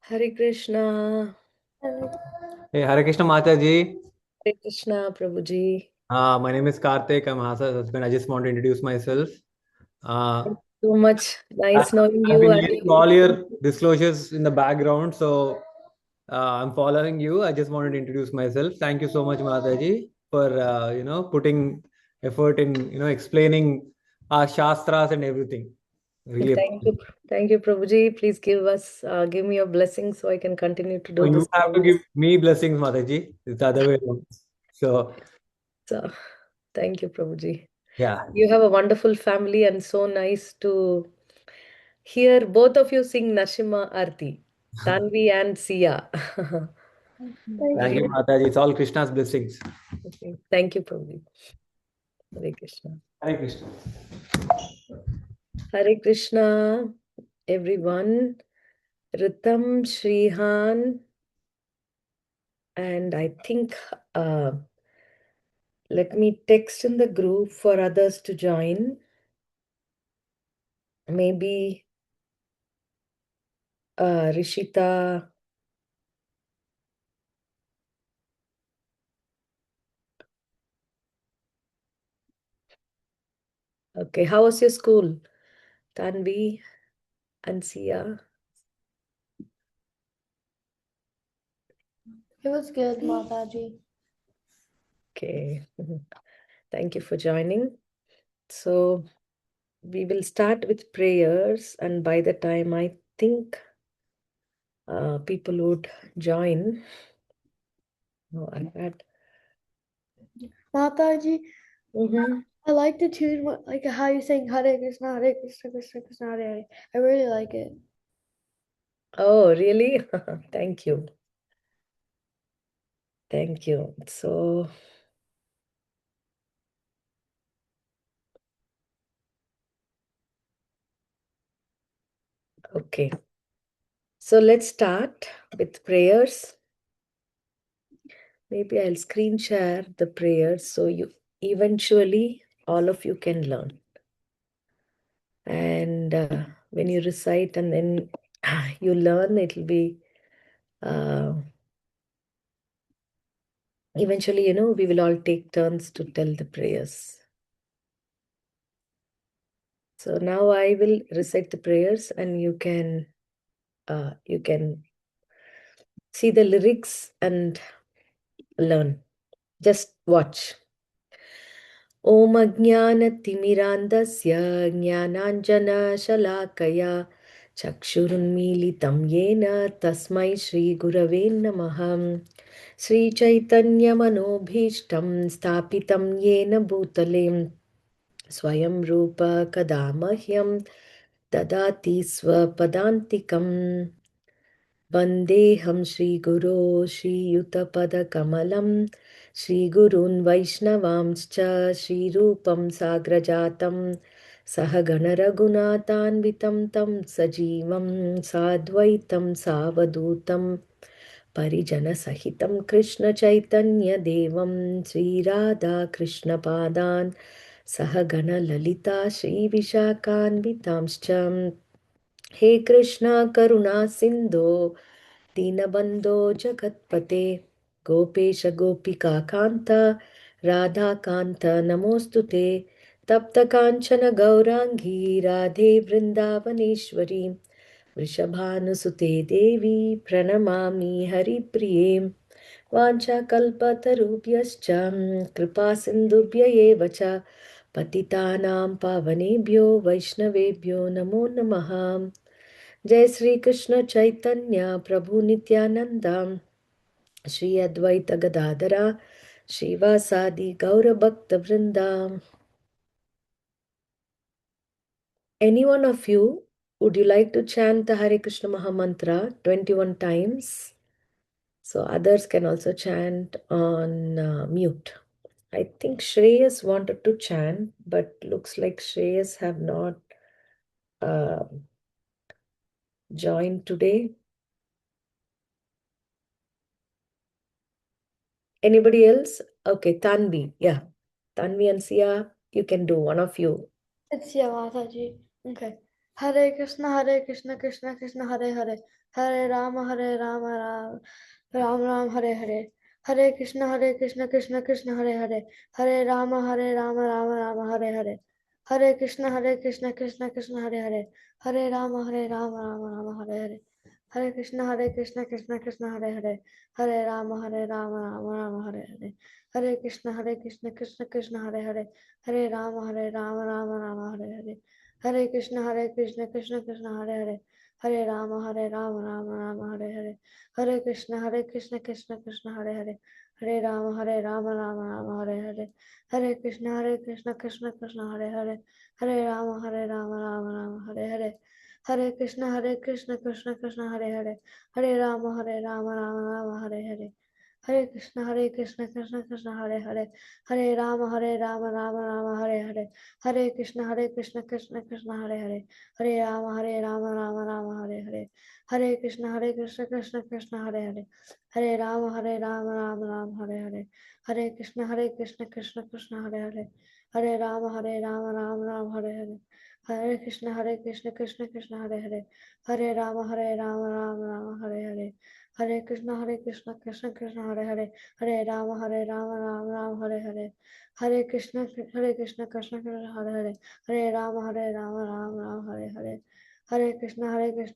Hare Krishna. Hey, Hare Krishna Mataji. Hare Krishna, Prabhuji. My name is Karthik. I'm Hasa's husband. I just want to introduce myself. Uh, Thank you so much. I- Nice knowing I've you. been And hearing all your disclosures in the background, so I'm following you. I just wanted to introduce myself. Thank you so much, Mataji, for putting effort in explaining our shastras and everything. Really thank appreciate you. it. Thank you, Prabhuji. Please give me your blessing so I can continue to So do you this have to give service. me blessings, Mataji. It's the other way around. So So, thank you, Prabhuji. yeah. You have a wonderful family and so nice to hear both of you sing Nashima Arti, Tanvi and Sia. Thank you, Okay. Mataji. It's all Krishna's blessings. Okay. Thank you, Prabhuji. Hare Krishna. Hare Krishna. Hare Krishna, everyone. Ritam, Shrihan, and I think let me text in the group for others to join. Maybe Rishita. Okay, how was your school? Tanvi and Sia. It was good, Mataji. Okay, thank you for joining. So we will start with prayers, and by the time I think people would join. Oh, I had. Mataji, Mhm. I like the tune, like how you sing Hare Krishna, Hare Krishna, Krishna Krishna, Hare Hare. I really like it. Oh, really? Thank you. Thank you. So, okay. So let's start with prayers. Maybe I'll screen share the prayers so you eventually all of you can learn. And when you recite and then you learn, it'll be uh, eventually, we will all take turns to tell the prayers. So now I will recite the prayers and you can see the lyrics and learn. Just watch. ॐ अज्ञानतिमिरान्धस्य ज्ञानाञ्जनशलाकया चक्षुरुन्मीलितं येन तस्मै श्रीगुरवे नमः श्रीचैतन्यमनोभीष्टं स्थापितं येन भूतले स्वयं रूप कदा मह्यं ददाति स्वपदान्तिकम् वन्देऽहं श्रीगुरो श्रीयुतपदकमलं श्रीगुरून् वैष्णवांश्च श्रीरूपं साग्रजातं सहगणरघुनाथान्वितं तं सजीवं साद्वैतं सावधूतं परिजनसहितं कृष्णचैतन्यदेवं श्रीराधाकृष्णपादान् सहगणललिता श्रीविशाखान्वितांश्च हे कृष्ण करुणा सिन्धो दीनबन्धो जगत्पते गोपेश गोपिकान्त राधाकान्त नमोऽस्तु ते तप्तकाञ्चन गौराङ्गी राधे वृन्दावनेश्वरी वृषभानुसुते देवी प्रणमामि हरिप्रिये वाञ्छाकल्पतरुभ्यश्च कृपासिन्धुभ्य एव च पतितानां पावनेभ्यो वैष्णवेभ्यो नमो नमः जय श्री कृष्ण चैतन्य प्रभु नित्यानंद श्री अद्वैत गदाधरा श्रीवासादि गौर भक्त वृंदा. Any one of you, would you like to chant the Hare Krishna Maha Mantra 21 times? So others can also chant on mute. I think Shreyas wanted to chant, but looks like Shreyas have not uh, joined today. Anybody else? Okay, Tanvi. Yeah. Tanvi and Sia, you can do one of you. It's yeah, Mataji. Okay. Hare Krishna, Krishna Krishna, Hare Hare. Hare Rama, Hare Rama, Ram Ram, Hare Hare. Hare Krishna, Krishna Krishna, Hare Hare. Hare Rama, Rama Rama, Hare Hare. Hare Krishna, Krishna Krishna, Hare Hare. Hare Rama, Rama Rama, Hare Hare. Hare Krishna, Krishna Krishna, Hare Hare. Hare Rama, Rama Rama, Hare Hare. Hare Krishna, Krishna Krishna, Hare Hare. Hare Rama, Rama Rama, Hare Hare. Hare Krishna, Krishna Krishna, Hare Hare. Hare Rama, Rama Rama, Hare Hare. Hare Krishna, Krishna Krishna, Hare Hare. Hare Rama, Rama Rama, Hare Hare. Hare Krishna, Krishna Krishna, Hare Hare. Hare Rama, Rama Rama, Hare Hare. Hare Krishna, Krishna Krishna, Hare Hare. Hare Rama, Rama Rama, Hare Hare. Hare Krishna, Krishna Krishna, Hare Hare. Hare Rama, Rama Rama, Hare Hare. Hare Krishna, Krishna Krishna, Hare Hare. Hare Rama, Rama Hare Hare. Hare Krishna, Krishna Krishna, Hare Hare. Hare Rama, Rama Hare Hare. Hare Krishna, Krishna Krishna, Hare Hare. Hare Rama, Rama Hare Hare. Hare Krishna, Krishna Krishna, Hare Hare. Hare Rama, Rama Hare Hare. Hare Krishna, Krishna Krishna, Hare Hare. Hare Rama, Rama Hare Hare. Hare Krishna, Krishna Krishna, Hare Hare. Hare Rama, Rama Hare Hare. Hare Krishna,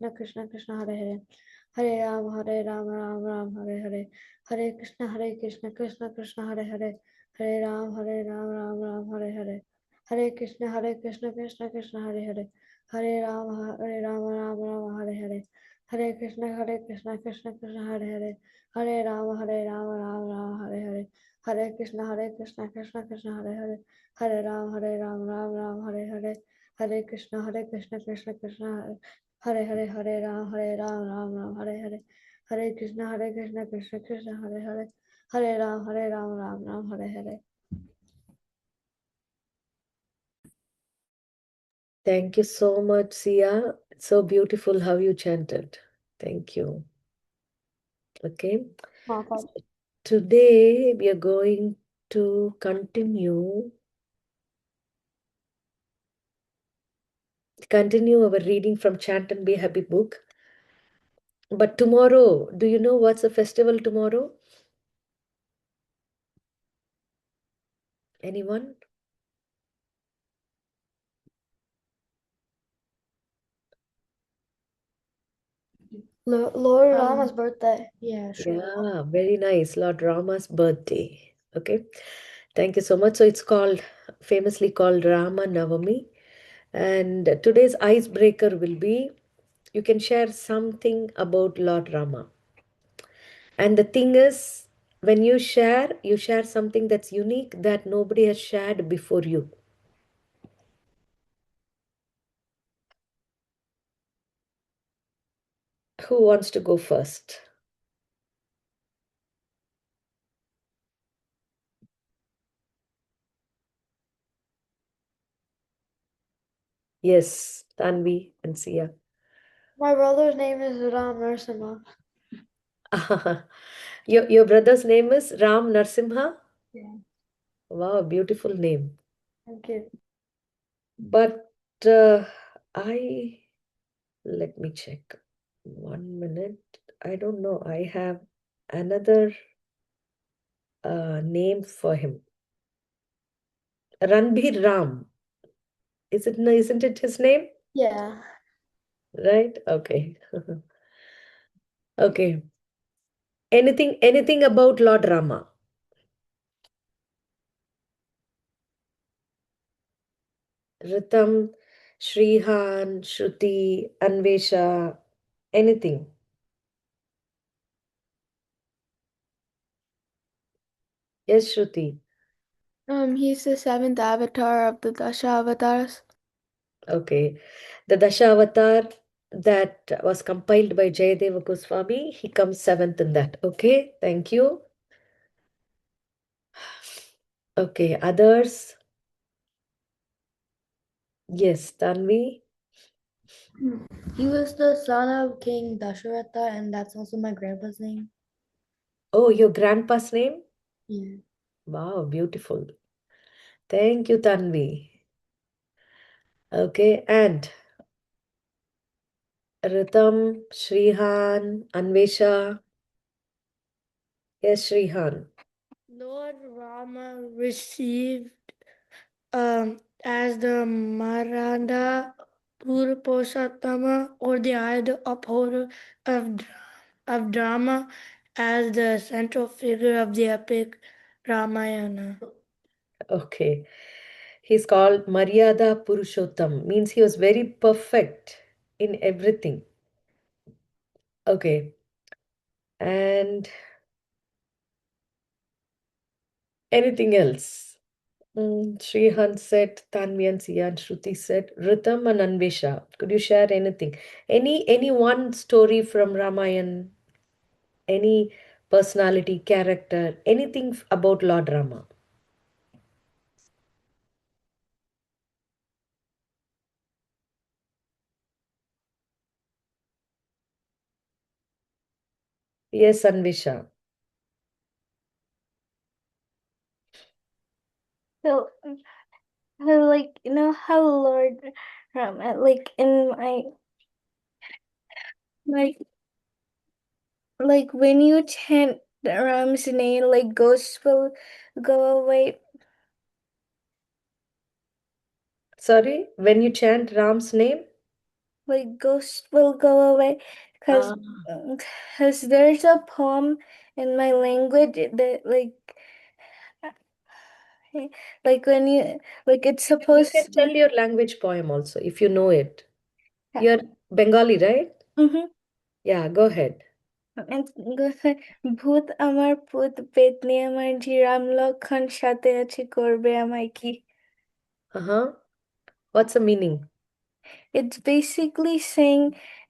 Krishna Krishna, Hare Hare. Hare Rama, Rama Hare Hare. Hare Krishna, Krishna Krishna, Hare Hare. Hare Rama, Rama Hare Hare. Hare Krishna, Krishna Krishna, Hare Hare. Hare Rama, Rama Hare Hare. Hare Krishna, Krishna Krishna, Hare Hare. Hare Rama, Rama Hare Hare. Hare Krishna, Krishna Krishna, Hare Hare. Hare Rama, Rama Hare Hare. Hare Krishna, Krishna Krishna, Hare Hare. Hare Rama, Ram Hare Hare. Hare Krishna, Krishna Krishna, Hare Hare. Hare Rama, Ram Hare Hare. Thank you so much, Sia. It's so beautiful how you chanted. Thank you. Okay. Mataji. Today we are going to continue our reading from Chant and Be Happy book. But tomorrow, do you know what's the festival tomorrow? Anyone? Lord Rama's birthday. Yeah, sure. Yeah, very nice. Lord Rama's birthday. Okay. Thank you so much. So it's called, famously called Rama Navami. And today's icebreaker will be you can share something about Lord Rama. And the thing is, when you share something that's unique that nobody has shared before you. Who wants to go first? Yes, Tanvi and Sia. My brother's name is Ram Narasimha. Your brother's name is Ram Narsimha? Yeah. Wow, beautiful name. Thank you. But let me check. 1 minute. I don't know. I have another name for him. Ranbir Ram. Isn't it his name? Yeah. Right? Okay. Okay. Anything about Lord Rama? Ritam, Shrihan, Shruti, Anvesha, anything. Yes, Shruti. He's the seventh avatar of the Dasha avatars. Okay. The Dashavatar that was compiled by Jayadeva Goswami, he comes seventh in that. Okay, thank you. Okay, others? Yes, Tanvi. He was the son of King Dasharatha, and that's also my grandpa's name. Oh, your grandpa's name? Yeah. Wow, beautiful. Thank you, Tanvi. Okay, and Ritam, Shrihan, Anvesha. Yes, Shrihan. Lord Rama received as the Maranda Purposatama, or the ideal upholder of drama, as the central figure of the epic Ramayana. Okay. He's called Maryada Purushottam, means he was very perfect in everything. Okay. And anything else? Srihan said, Tanvi and Siya and Shruti said, Ritam and Anvesha. Could you share anything? Any one story from Ramayan? Any personality, character, anything about Lord Rama? Yes, Anvesha. So, like, you know how Lord Rama, like in my, like when you chant Ram's name, like ghosts will go away. Sorry, when you chant Ram's name? Like ghosts will go away because Ah. there's a poem in my language that like when you like it's You supposed can to tell be. your language poem also if you know it. Yeah. You're Bengali, right? Mm-hmm. Yeah, go ahead. ভূত আমার পুত পেতনি আমার ঝিরাম লক্ষণ সাথে আছে করবে আমায় কি. Uh-huh. What's the meaning? It's basically saying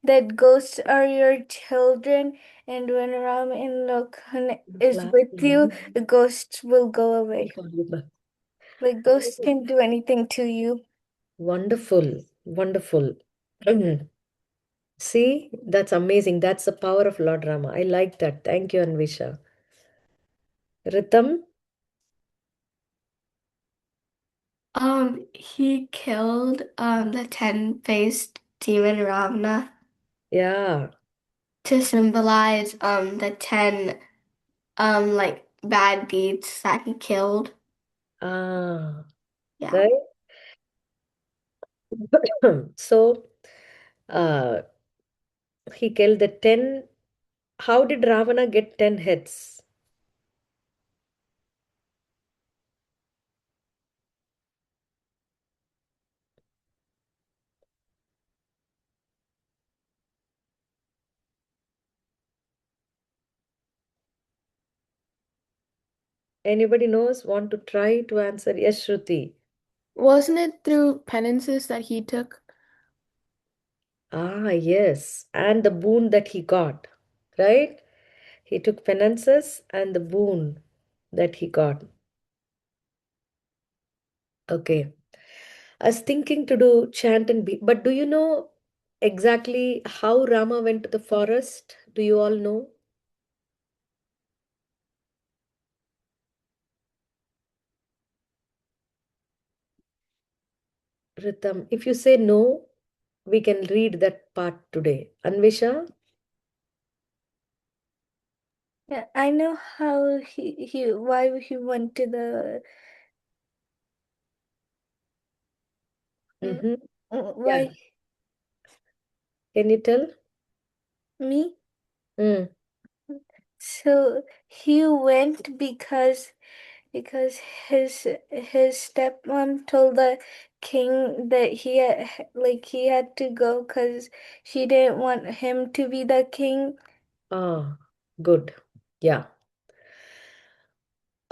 that ghosts are your children, and when Ram and Lokhan is with you, the ghosts will go away. Like ghosts can do anything to you. Wonderful, wonderful. See, that's amazing. That's the power of Lord Rama. I like that. Thank you, Anvisha. Ritam? He killed the 10-faced demon Ravana Yeah. to symbolize the 10 like bad deeds that he killed. Ah, Yeah. right. So, uh, he killed the 10. How did Ravana get 10 heads? Anybody knows? Want to try to answer? Yes, Shruti. Wasn't it through penances that he took? Ah, yes. And the boon that he got, right? He took penances and the boon that he got. Okay. I was thinking to do chant and be, but do you know exactly how Rama went to the forest? Do you all know? Ritam, if you say no, we can read that part today. Anvisha? Yeah, I know how he why he went to the Mm-hmm. Yeah. why Can you tell? me. Mm. So he went because his stepmom told the king that he had to go because she didn't want him to be the king. Ah, good. Yeah.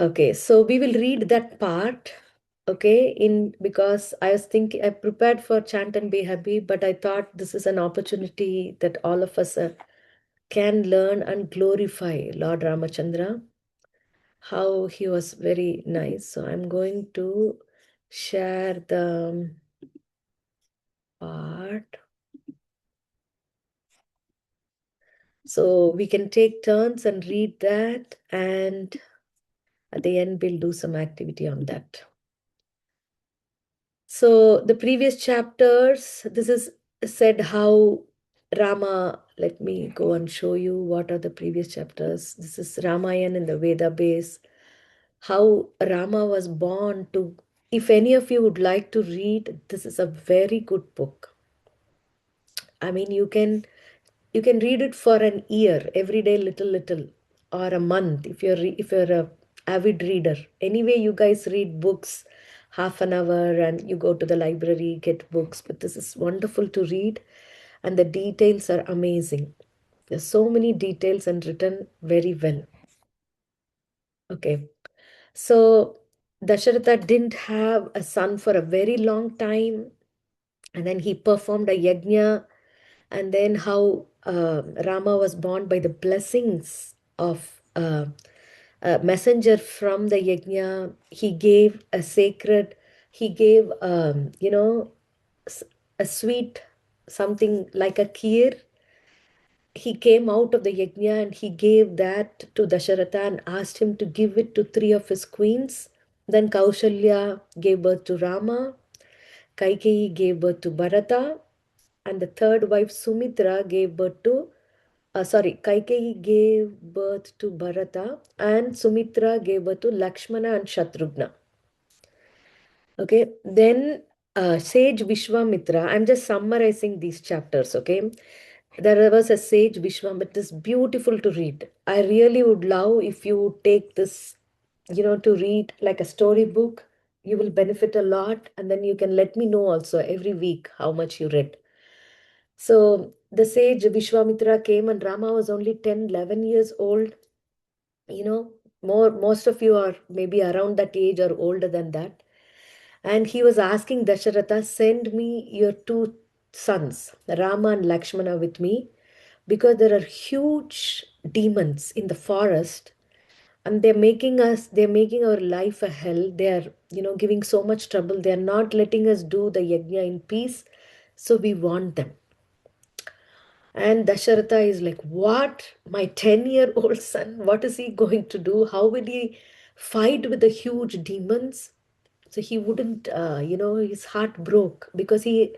Okay, so we will read that part. Okay, in because I was thinking I prepared for chant and be happy, but I thought this is an opportunity that all of us can learn and glorify Lord Ramachandra, how he was very nice. So I'm going to share the part. So we can take turns and read that, and at the end, we'll do some activity on that. So the previous chapters, this is said how Rama, let me go and show you what are the previous chapters. This is Ramayana in the Veda base. How Rama was born to. If any of you would like to read, this is a very good book. I mean, you can read it for an year, every day, little, or a month if you're a avid reader. Anyway, you guys read books half an hour and you go to the library, get books. But this is wonderful to read, and the details are amazing. There's so many details and written very well. Okay, so Dasharatha didn't have a son for a very long time, and then he performed a yajna, and then how Rama was born by the blessings of a messenger from the yajna. He gave, s- a sweet, something like a kheer. He came out of the yajna and he gave that to Dasharatha and asked him to give it to three of his queens. Then Kaushalya gave birth to Rama, Kaikeyi gave birth to Bharata, and the third wife Sumitra gave birth to Kaikeyi gave birth to Bharata, and Sumitra gave birth to Lakshmana and Shatrughna. Okay, then sage Vishwamitra, I'm just summarizing these chapters, okay? There was a sage Vishwamitra, it's beautiful to read. I really would love if you take this, to read like a storybook. You will benefit a lot, and then you can let me know also every week how much you read. So the sage Vishwamitra came, and Rama was only 10, 11 years old. You know, most of you are maybe around that age or older than that. And he was asking Dasharatha, send me your two sons, Rama and Lakshmana, with me, because there are huge demons in the forest, and they're making our life a hell. They are, giving so much trouble. They are not letting us do the yajna in peace. So we want them. And Dasharatha is like, what? My 10-year-old son, what is he going to do? How will he fight with the huge demons? So he wouldn't, his heart broke because he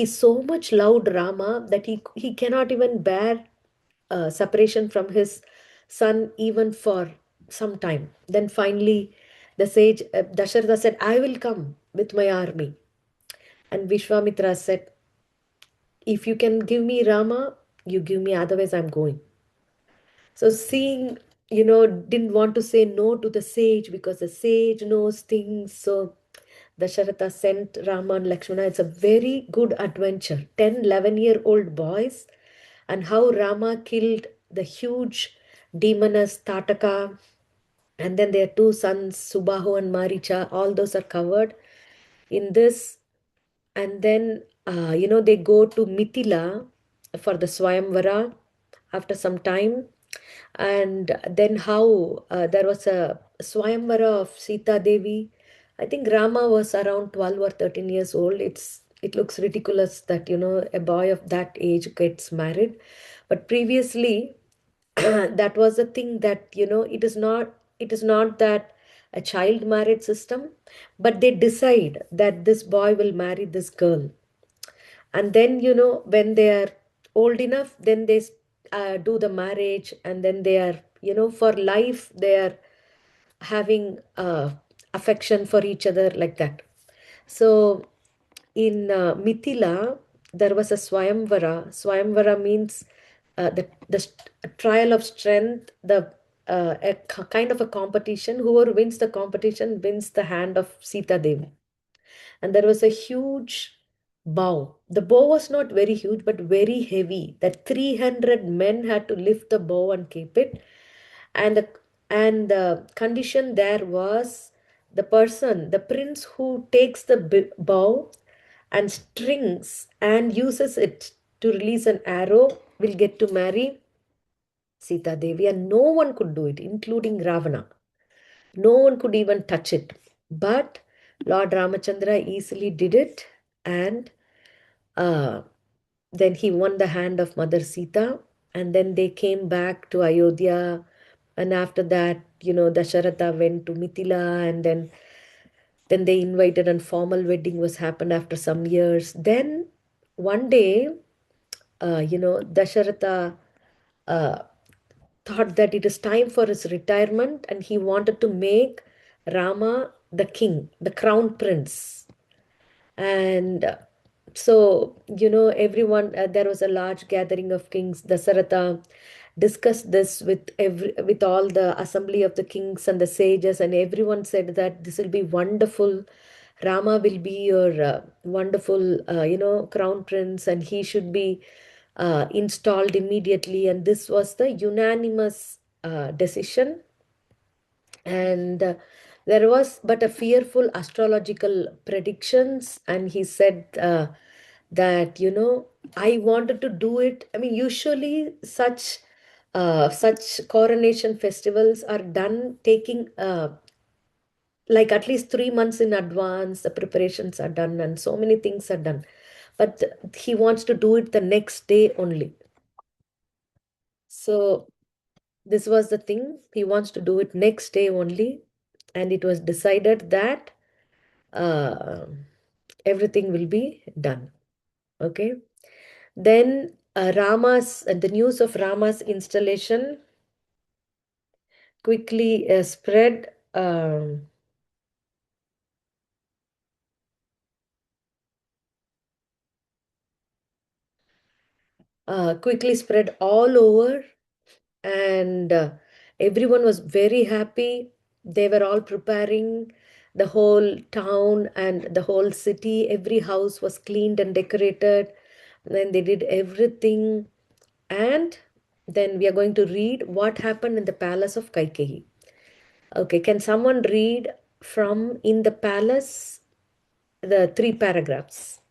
so much loved Rama that he cannot even bear separation from his son even for some time. Then finally, the sage Dasharatha said, I will come with my army. And Vishwamitra said, if you can give me Rama, you give me, otherwise I'm going. So seeing, didn't want to say no to the sage because the sage knows things. So Dasharatha sent Rama and Lakshmana. It's a very good adventure. 10, 11-year-old boys, and how Rama killed the huge demoness Tataka. And then their two sons, Subahu and Maricha, all those are covered in this. And then, they go to Mithila for the Swayamvara after some time. And then how there was a Swayamvara of Sita Devi. I think Rama was around 12 or 13 years old. It looks ridiculous that, a boy of that age gets married. But previously, that was a thing that, it is not that a child marriage system, but they decide that this boy will marry this girl. And then, when they are old enough, then they do the marriage, and then they are, for life, they are having affection for each other like that. So in Mithila, there was a Swayamvara. Swayamvara means trial of strength, kind of a competition. Whoever wins the competition wins the hand of Sita Devi. And there was a huge bow. The bow was not very huge, but very heavy. That 300 men had to lift the bow and keep it. And the condition there was the prince who takes the bow and strings and uses it to release an arrow will get to marry Sita Devi, and no one could do it, including Ravana. No one could even touch it. But Lord Ramachandra easily did it, and uh, then he won the hand of Mother Sita, and then they came back to Ayodhya. And after that, Dasharatha went to Mithila, and then they invited, and formal wedding was happened after some years. Then one day, Dasharatha uh, thought that it is time for his retirement and he wanted to make Rama the king, the crown prince. And everyone, there was a large gathering of kings. Dasaratha discussed this with all the assembly of the kings and the sages, and everyone said that this will be wonderful. Rama will be your wonderful, crown prince, and he should be installed immediately. And this was the unanimous decision. And there was but a fearful astrological predictions, and he said that I wanted to do it. I mean, usually such coronation festivals are done taking like at least 3 months in advance. The preparations are done and so many things are done, but he wants to do it the next day only. So this was the thing, he wants to do it next day only. And it was decided that uh, everything will be done. Okay. Then the news of Rama's installation quickly spread. Quickly spread all over, and everyone was very happy. They were all preparing, the whole town and the whole city. Every house was cleaned and decorated. Then they did everything. And then we are going to read what happened in the palace of Kaikeyi. Okay, can someone read from In the Palace, the 3 paragraphs?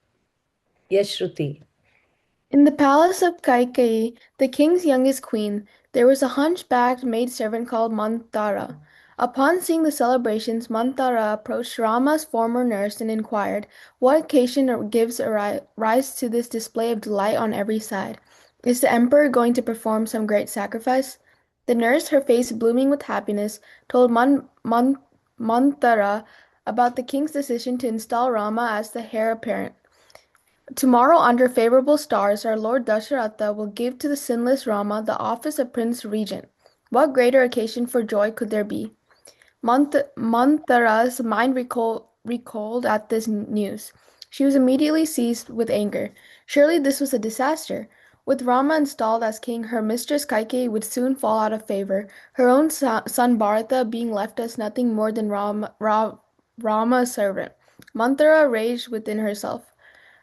Yes, Shruti. In the palace of Kaikeyi, the king's youngest queen, there was a hunchbacked maidservant called Manthara. Upon seeing the celebrations, Manthara approached Rama's former nurse and inquired, "What occasion gives rise to this display of delight on every side? Is the emperor going to perform some great sacrifice?" The nurse, her face blooming with happiness, told Manthara about the king's decision to install Rama as the heir apparent. "Tomorrow, under favorable stars, our Lord Dasharatha will give to the sinless Rama the office of Prince Regent. What greater occasion for joy could there be?" Manthara's mind recoiled at this news. She was immediately seized with anger. Surely this was a disaster. With Rama installed as king, her mistress Kaikeyi would soon fall out of favor, her own son Bharata being left as nothing more than Rama's servant. Manthara raged within herself.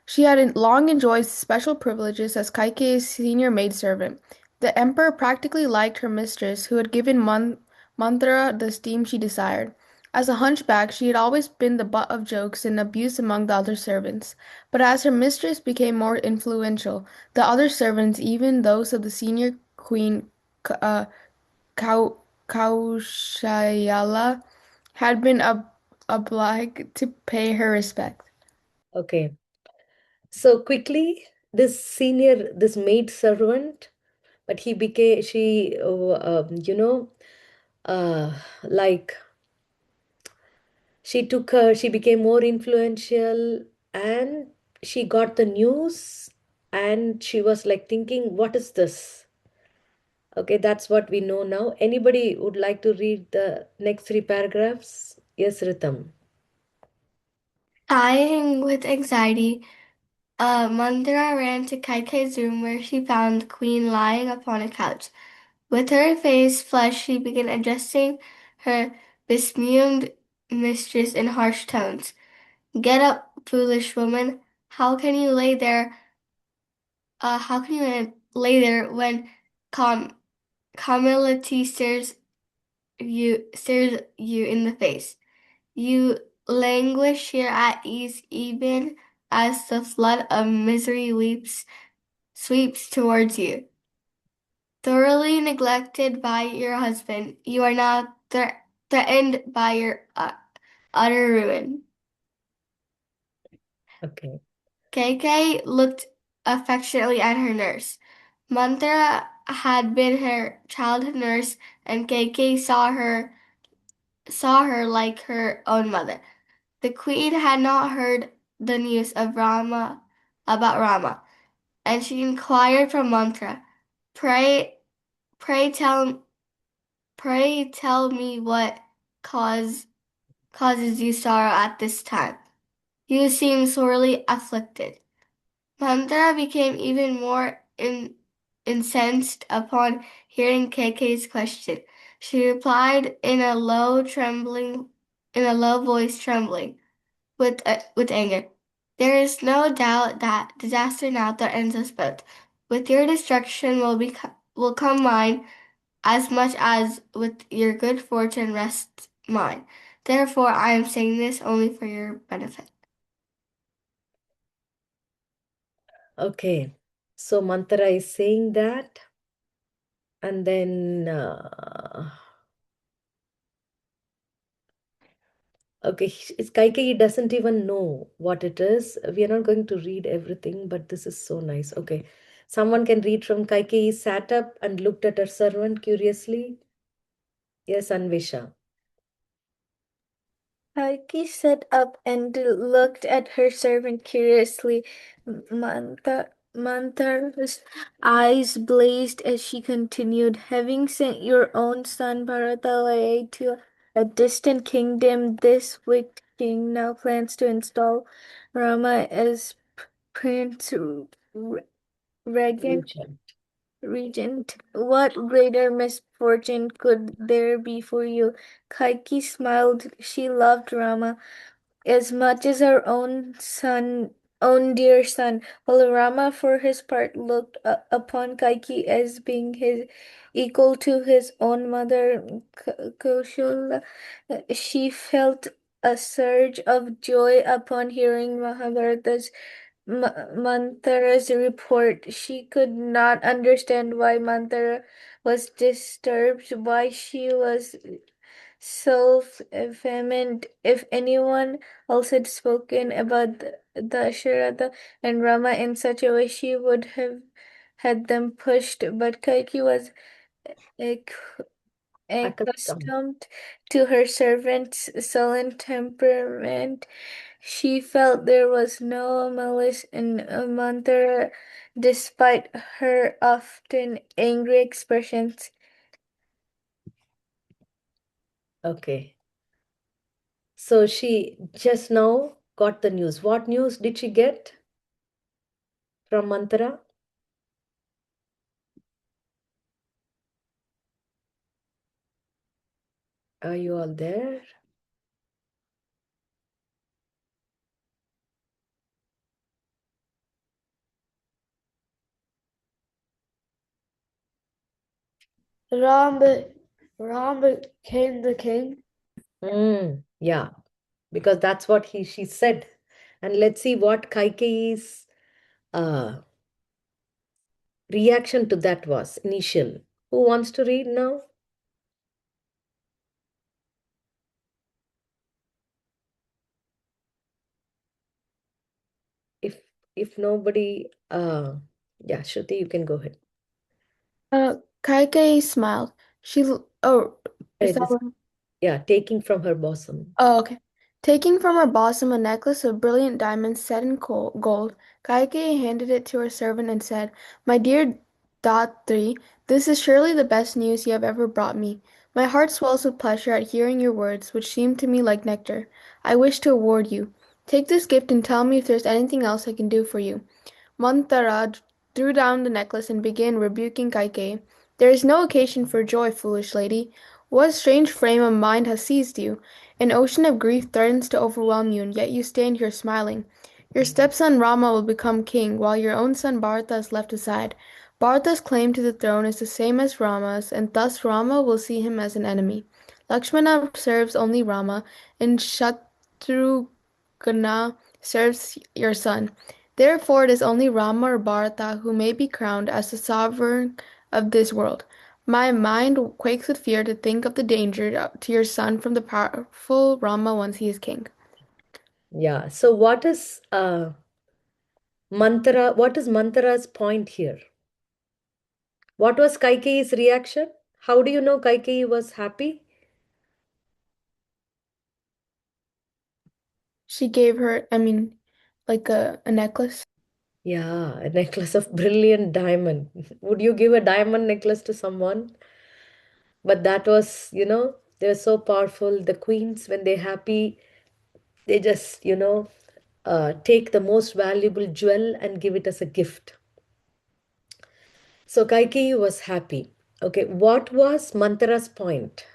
She had long enjoyed special privileges as Kaikeyi's senior maidservant. The emperor practically liked her mistress, who had given Manthara the esteem she desired. As a hunchback, she had always been the butt of jokes and abuse among the other servants. But as her mistress became more influential, the other servants, even those of the senior queen Kau- Kaushayala, had been obliged to pay her respect. Okay. So quickly, this maid servant, but he became, she, like she became more influential, and she got the news, and she was like thinking, what is this? Okay, that's what we know now. Anybody would like to read the next 3 paragraphs? Yes, Ritam. Dying with anxiety, Mandira ran to Kaike's room where she found the queen lying upon a couch. With her face flushed, she began addressing her besmumed mistress in harsh tones. "Get up, foolish woman. How can you lay there when Com Carmelity stares you in the face? You languish here at ease even as the flood of misery sweeps towards you. Thoroughly neglected by your husband, you are now threatened by your utter ruin." Okay. Keke looked affectionately at her nurse. Manthara had been her childhood nurse, and Keke saw her like her own mother. The queen had not heard the news of Rama about Rama. and she inquired from Mantra, Pray, pray tell me what cause causes you sorrow at this time. You seem sorely afflicted. Mantra became even more incensed upon hearing KK's question. She replied in a low voice, trembling with anger. There is no doubt that disaster now threatens us both. With your destruction will come mine, as much as with your good fortune rests mine. Therefore, I am saying this only for your benefit. Okay. So Mantara is saying that, and then okay, Kaikeyi doesn't even know what it is. We are not going to read everything, but this is so nice. Okay. Someone can read from Kaikeyi sat up and looked at her servant curiously. Yes, Anvisha. Heike sat up and looked at her servant curiously. Manthar's eyes blazed as she continued, having sent your own son Bharatalaya to a distant kingdom, this wicked king now plans to install Rama as prince regent. Regent. Regent, what greater misfortune could there be for you? Kaiki smiled. She loved Rama as much as her own dear son, while Rama, for his part, looked upon Kaiki as being his equal to his own mother, Kaushal. She felt a surge of joy upon hearing Mahabharata's Manthara's report. She could not understand why Manthara was disturbed, why she was so vehement. If anyone else had spoken about the Sharada and Rama in such a way, she would have had them pushed. But Kaiki was ac- Accustomed. accustomed to her servant's sullen temperament. She felt there was no malice in Manthara, despite her often angry expressions. Okay. So she just now got the news. What news did she get from Mantara? Are you all there? Ram, Ram became the king. Yeah, because that's what she said. And let's see what Kaikeyi's uh, reaction to that was initial. Who wants to read now? If if nobody, yeah, Shruti, you can go ahead. Kaikeyi smiled. Oh, is that This, what? yeah, taking from her bosom. Oh, okay. Taking from her bosom a necklace of brilliant diamonds set in gold, Kaikeyi handed it to her servant and said, My dear Datri, this is surely the best news you have ever brought me. My heart swells with pleasure at hearing your words, which seem to me like nectar. I wish to award you. Take this gift and tell me if there's anything else I can do for you. Manthara threw down the necklace and began rebuking Kaikeyi. There is no occasion for joy, foolish lady. What strange frame of mind has seized you? An ocean of grief threatens to overwhelm you, and yet you stand here smiling. Your stepson Rama will become king, while your own son Bharata is left aside. Bharata's claim to the throne is the same as Rama's, and thus Rama will see him as an enemy. Lakshmana serves only Rama, and Shatrugna serves your son. Therefore it is only Rama or Bharata who may be crowned as the sovereign of this world. My mind quakes with fear to think of the danger to your son from the powerful Rama once he is king. Yeah. So what is Mantara? What is Mantara's point here? What was Kaikeyi's reaction? How do you know Kaikeyi was happy? She gave her, like a necklace. Yeah, a necklace of brilliant diamond. Would you give a diamond necklace to someone? But that was, they were so powerful. The queens, when they're happy, they just, take the most valuable jewel and give it as a gift. So Kaikeyi was happy. Okay, what was Manthara's point?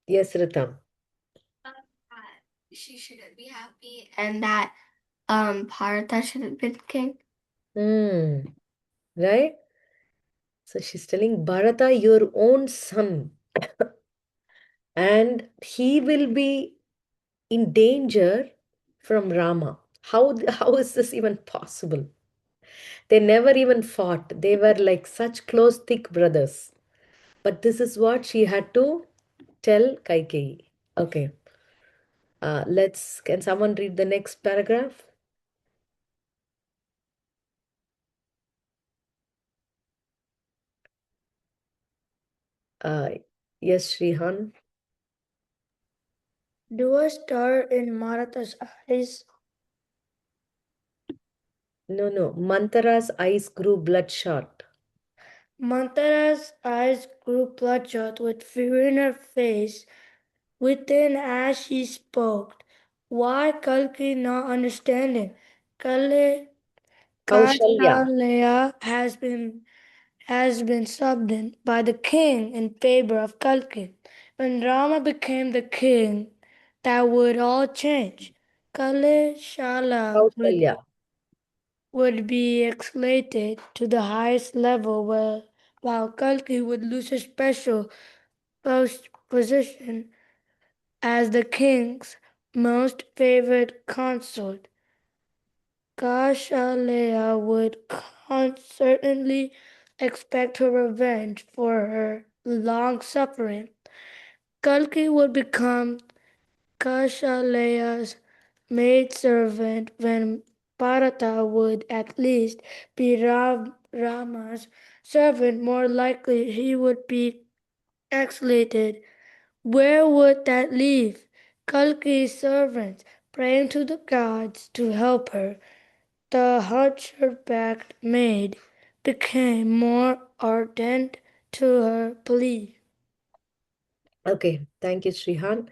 Yes, Ritam. That she shouldn't be happy and that Bharata shouldn't be king. Hmm, right? So she's telling Bharata, your own son, and he will be in danger from Rama. How is this even possible? They never even fought. They were like such close, thick brothers. But this is what she had to tell Kaikeyi. Okay. Can someone read the next paragraph? Uh, yes, Shrihan. Do a star in Maratha's eyes. No. Manthara's eyes grew bloodshot. Manthara's eyes grew bloodshot with fear in her face. Within as she spoke, why Kalki not understanding? Kale Kaushalya. Kausalya has been subbed in by the king in favor of Kalki. When Rama became the king, that would all change. Kale Shala Kaushalya. would be escalated to the highest level while Kalki would lose his special position as the king's most favored consort. Kaushalya would certainly expect her revenge for her long suffering. Kalki would become Kaushalya's maidservant when Bharata would at least be Rama's servant. More likely, he would be exiled. Where would that leave Kalki's servants, praying to the gods to help her? The hunchbacked maid became more ardent to her plea. Okay, thank you, Shrihan.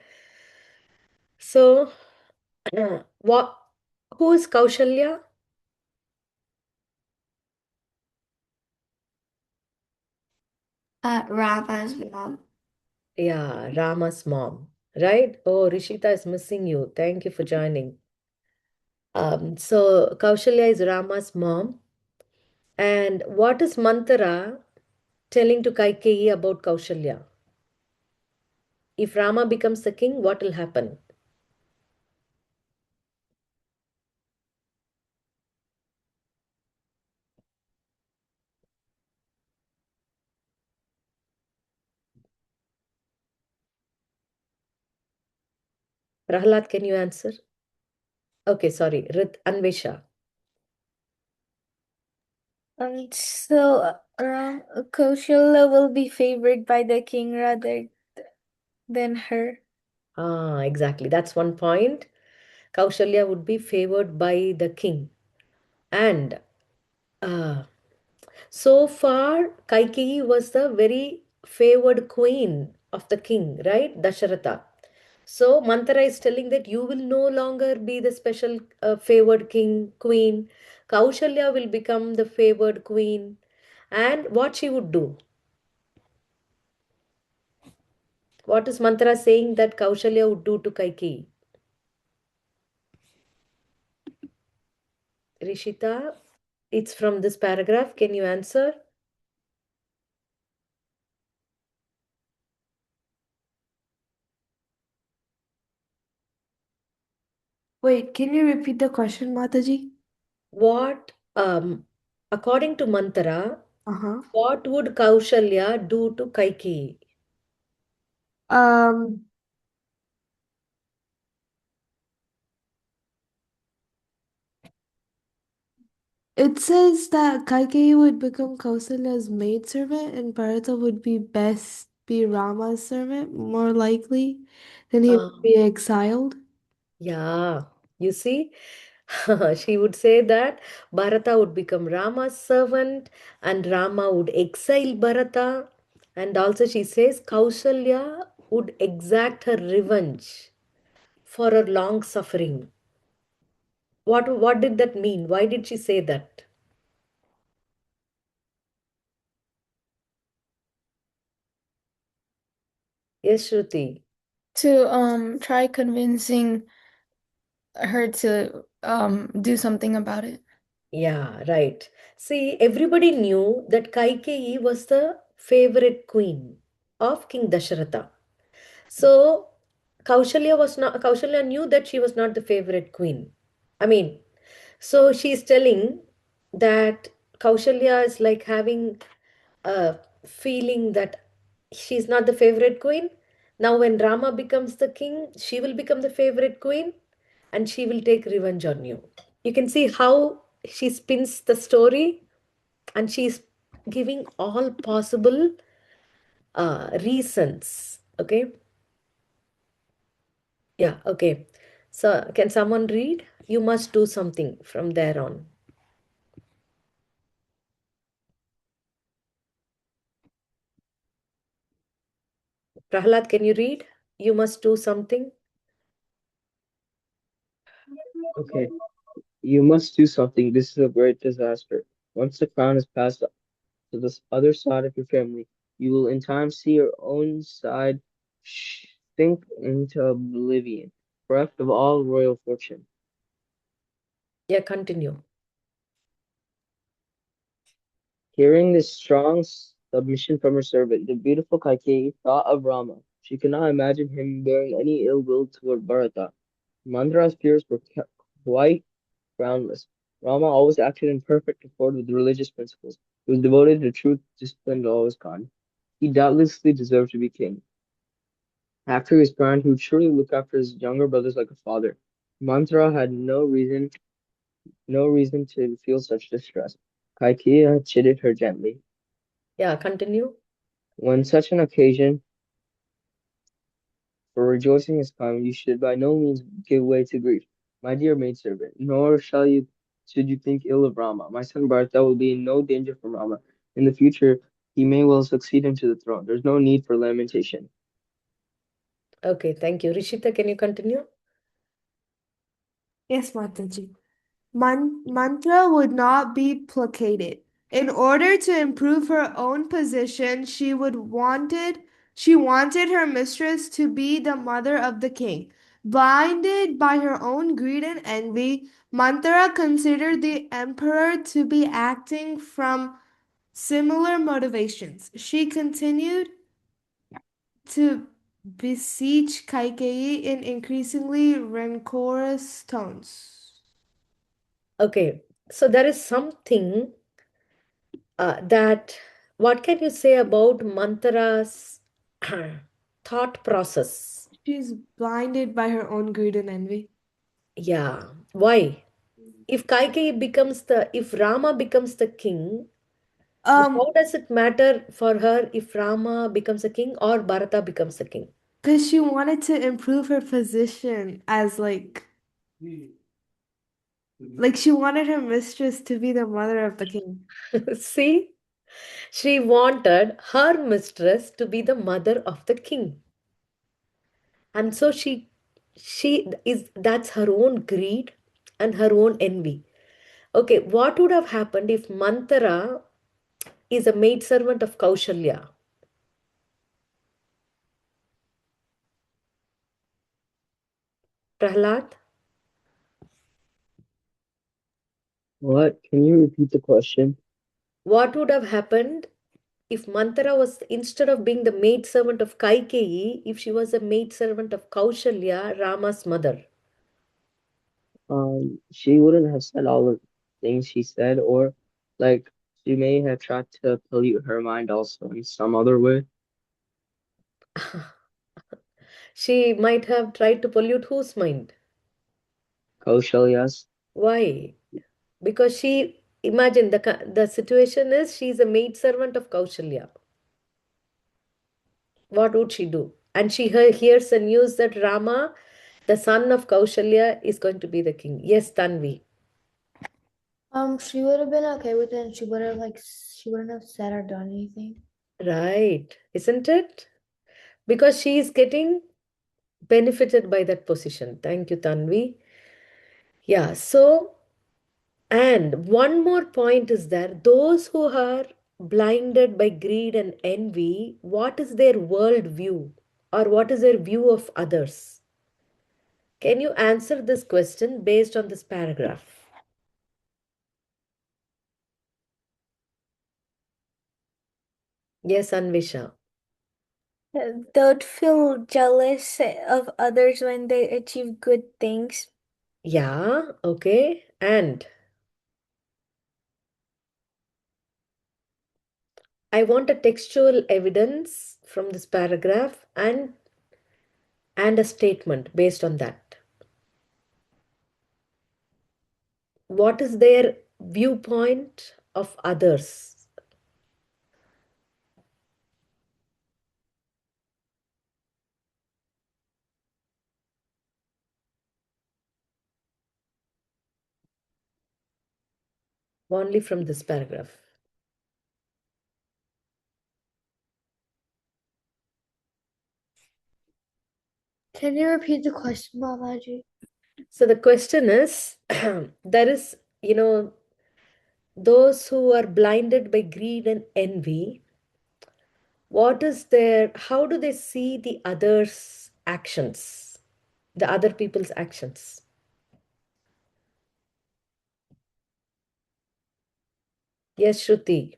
So, what? Who is Kaushalya? Rama's mom. Yeah, Rama's mom, right? Oh, Rishita is missing you. Thank you for joining. So Kaushalya is Rama's mom. And what is Manthara telling to Kaikeyi about Kaushalya? If Rama becomes the king, what will happen? Prahlad, can you answer? Okay, sorry. Anvesha. Kaushalya will be favored by the king rather than her. Ah, exactly. That's one point. Kaushalya would be favored by the king. And uh, so far, Kaikeyi was the very favored queen of the king, right? Dasharatha. So Manthara is telling that you will no longer be the special favored king, queen. Kaushalya will become the favored queen. And what she would do? What is Manthara saying that Kaushalya would do to Kaikeyi? Rishita, it's from this paragraph. Can you answer? Wait, can you repeat the question, Mataji? What, according to Manthara, Uh-huh. what would Kaushalya do to Kaikeyi? Um, it says that Kaikeyi would become Kausalya's maidservant and Bharata would be best be Rama's servant, more likely, then he would Ah, be exiled. yeah, you see, she would say that Bharata would become Rama's servant and Rama would exile Bharata. And also, she says Kausalya would exact her revenge for her long suffering. What did that mean? Why did she say that? Yes, Shruti. To try convincing her to do something about it. Yeah, right. See, everybody knew that Kaikeyi was the favorite queen of King Dasharatha. So Kaushalya knew that she was not the favorite queen. I mean, so she's telling that Kaushalya is like having a feeling that she's not the favorite queen. Now, when Rama becomes the king, she will become the favorite queen and she will take revenge on you. You can see how she spins the story and she's giving all possible reasons. Okay. Yeah. Okay. So, can someone read? You must do something from there on. Prahlad, can you read? You must do something. Okay, you must do something. This is a great disaster. Once the crown is passed to the other side of your family, you will in time see your own side sink into oblivion, bereft of all royal fortune. Yeah, continue. Hearing this strong submission from her servant, the beautiful Kaikeyi thought of Rama. She could not imagine him bearing any ill will toward Bharata. Mandra's fears were quite groundless. Rama always acted in perfect accord with religious principles. He was devoted to truth, discipline, and always kind. He doubtlessly deserved to be king. After his crowned, he would surely look after his younger brothers like a father. Mantra had no reason to feel such distress. Kaikeya chided her gently. Yeah, continue. When such an occasion for rejoicing is come, you should by no means give way to grief, my dear maidservant, nor should you think ill of Rama. My son Bharata will be in no danger from Rama. In the future, he may well succeed him to the throne. There's no need for lamentation. Okay, thank you. Rishita, can you continue? Yes, Mataji. Mantra would not be placated. In order to improve her own position, she wanted her mistress to be the mother of the king. Blinded by her own greed and envy, Mantra considered the emperor to be acting from similar motivations. She continued to beseech Kaikeyi in increasingly rancorous tones. Okay, so there is something that, what can you say about Manthara's thought process? She's blinded by her own greed and envy. Yeah, why? If Rama becomes the king, Um, how does it matter for her if Rama becomes a king or Bharata becomes a king? because she wanted to improve her position as like she wanted her mistress to be the mother of the king. See, she wanted her mistress to be the mother of the king. And so she is that's her own greed and her own envy. Okay, what would have happened if Manthara is a maidservant of Kaushalya? Prahlad, What? Can you repeat the question? what would have happened if Manthara was, instead of being the maidservant of Kaikeyi, if she was a maidservant of Kaushalya, Rama's mother? She wouldn't have said all the things she said, or like she may have tried to pollute her mind also in some other way. She might have tried to pollute whose mind? Kaushalya's. Why? Because imagine the situation is she's a maidservant of Kaushalya. What would she do? And she hears the news that Rama, the son of Kaushalya, is going to be the king. Yes, Tanvi. She would have been okay with it, and she wouldn't have said or done anything. Right, isn't it? Because she is getting benefited by that position. Thank you, Tanvi. Yeah, so, and one more point is there, those who are blinded by greed and envy, what is their world view or what is their view of others? Can you answer this question based on this paragraph? Yes, Anvisha. Don't feel jealous of others when they achieve good things. Yeah, okay. And I want a textual evidence from this paragraph and a statement based on that. What is their viewpoint of others? Only from this paragraph. Can you repeat the question, Mataji? So the question is, there is, those who are blinded by greed and envy, what is their, how do they see the others' actions, the other people's actions? Yes, Shruti.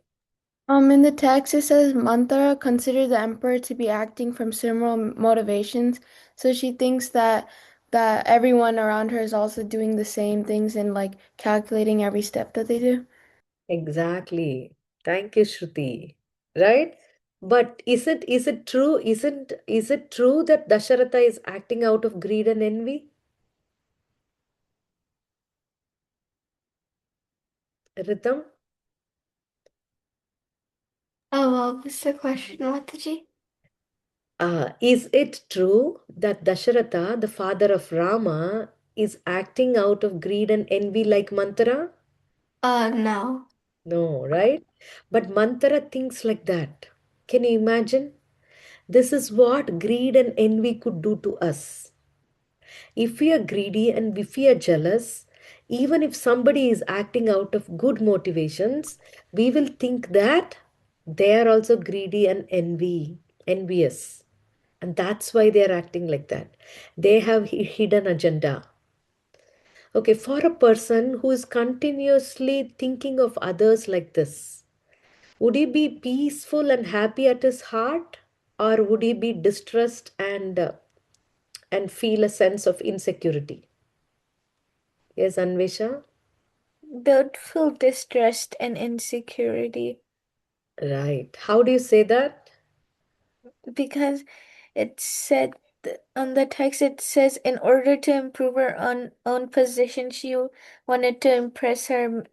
In the text it says Manthara considered the emperor to be acting from similar motivations, so she thinks that everyone around her is also doing the same things and like calculating every step that they do. Exactly. Thank you, Shruti. Right? But is it true? Is it true that Dasharatha is acting out of greed and envy? Rhythm? Oh, what was the question, Mataji? Is it true that Dasharatha, the father of Rama, is acting out of greed and envy like Mantara? No. No, right? But Mantara thinks like that. Can you imagine? This is what greed and envy could do to us. If we are greedy and if we are jealous, even if somebody is acting out of good motivations, we will think that they are also greedy and envious. And that's why they are acting like that. They have hidden agenda. Okay, for a person who is continuously thinking of others like this, would he be peaceful and happy at his heart, or would he be distressed and feel a sense of insecurity? Yes, Anvesha? Don't feel distressed and insecurity Right. How do you say that? because it said on the text it says in order to improve her own position she wanted to impress her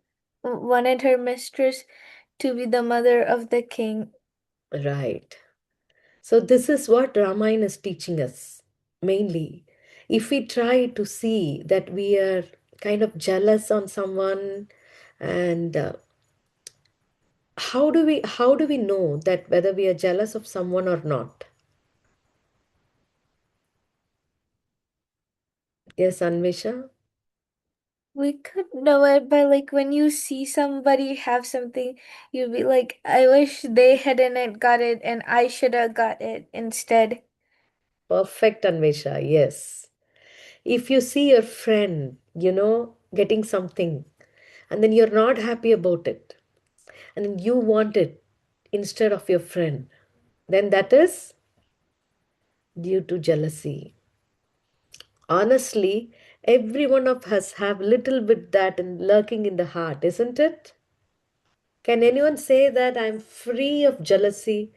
wanted her mistress to be the mother of the king. Right. So this is what Ramayana is teaching us mainly. If we try to see that we are kind of jealous on someone, and how do we know that whether we are jealous of someone or not? Yes, Anvesha? We could know it by like when you see somebody have something, you'd be like, I wish they hadn't got it and I should have got it instead. Perfect, Anvesha. Yes. If you see your friend, getting something, and then you're not happy about it, and then you want it instead of your friend, then that is due to jealousy. Honestly, every one of us have little bit that and lurking in the heart, isn't it? Can anyone say that I'm free of jealousy?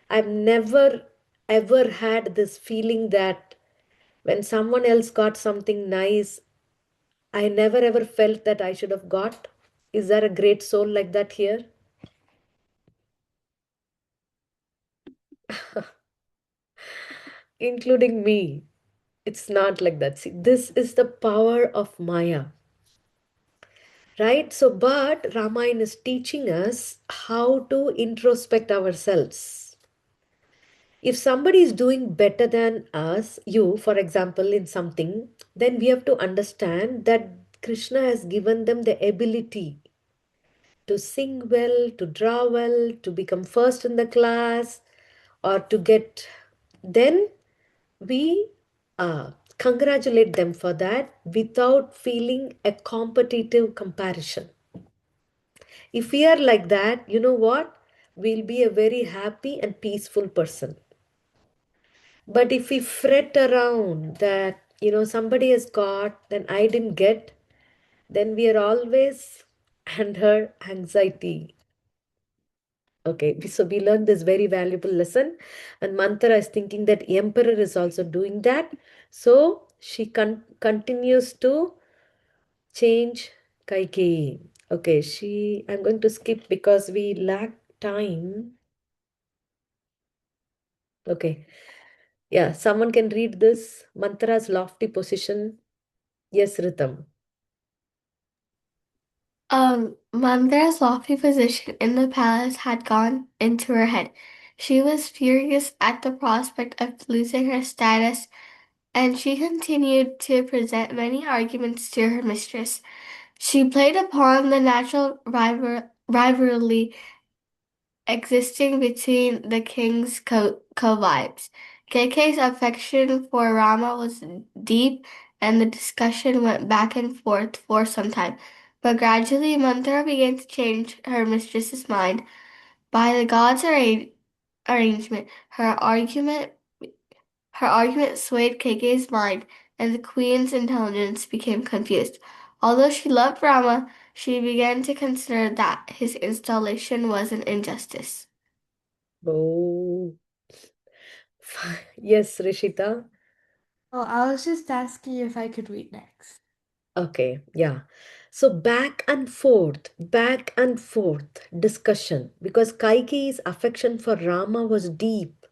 I've never ever had this feeling that when someone else got something nice, I never ever felt that I should have got. Is there a great soul like that here? including me. It's not like that. See, this is the power of Maya, right? So, but Ramayana is teaching us how to introspect ourselves. If somebody is doing better than us, you, for example, in something, then we have to understand that Krishna has given them the ability to sing well, to draw well, to become first in the class, or to get, then we congratulate them for that without feeling a competitive comparison. If we are like that, you know what? We'll be a very happy and peaceful person. But if we fret around that, somebody has got, then I didn't get, then we are always under anxiety. Okay, so we learned this very valuable lesson. And Mantra is thinking that Emperor is also doing that. So she continues to change Kaikeyi. Okay, I'm going to skip because we lack time. Okay, yeah, someone can read this. Mantra's lofty position. Yes, Ritam. Mandra's lofty position in the palace had gone into her head. She was furious at the prospect of losing her status, and she continued to present many arguments to her mistress. She played upon the natural rivalry existing between the king's co-wives. KK's affection for Rama was deep, and the discussion went back and forth for some time. But gradually, Manthara began to change her mistress's mind. By the gods' arrangement, her argument swayed KK's mind, and the queen's intelligence became confused. Although she loved Rama, she began to consider that his installation was an injustice. Oh, yes, Rishita. Oh, I was just asking if I could read next. Okay, yeah. So back and forth discussion because Kaikeyi's affection for Rama was deep.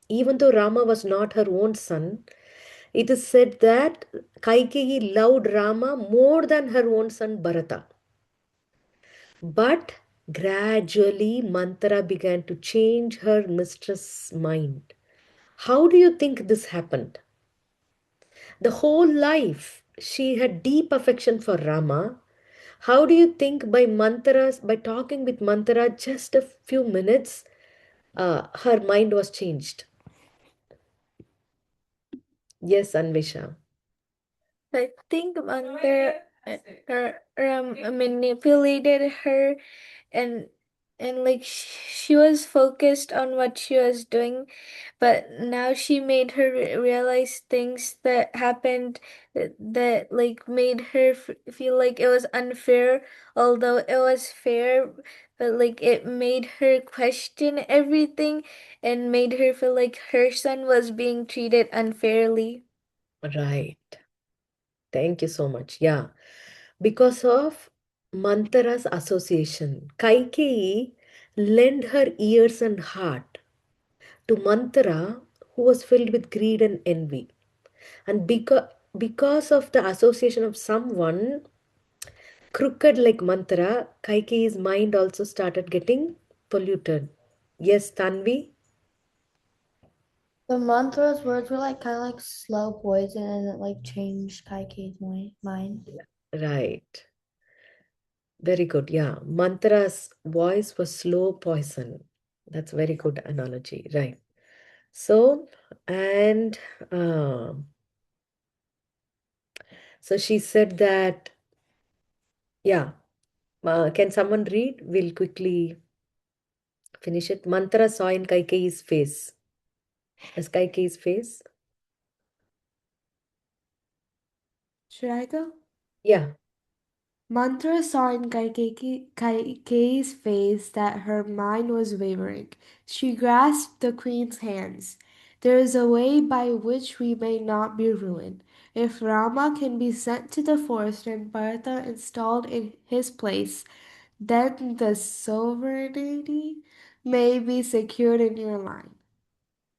Even though Rama was not her own son, it is said that Kaikeyi loved Rama more than her own son Bharata. But gradually, Manthara began to change her mistress' mind. How do you think this happened? The whole life, she had deep affection for Rama. How do you think by talking with Manthara just a few minutes, her mind was changed? Yes, Anvisha. I think Mother manipulated her, and like she was focused on what she was doing, but now she made her realize things that happened that like made her feel like it was unfair, although it was fair. But like it made her question everything and made her feel like her son was being treated unfairly. Right. Thank you so much. Yeah. Because of Manthara's association, Kaikeyi lent her ears and heart to Manthara, who was filled with greed and envy. And because of the association of someone crooked like Manthara, Kaikeyi's mind also started getting polluted. Yes, Tanvi? The mantra's words were like kind of like slow poison, and it like changed Kaike's mind. Right. Very good. Yeah. Mantra's voice was slow poison. That's very good analogy. Right. So, and so she said that, yeah. Can someone read? We'll quickly finish it. Mantra saw in Kaikeyi's face. As Kaikeyi's face? Should I go? Yeah. Mantra saw in Kaikeyi's face that her mind was wavering. She grasped the queen's hands. There is a way by which we may not be ruined. If Rama can be sent to the forest and Bharata installed in his place, then the sovereignty may be secured in your line.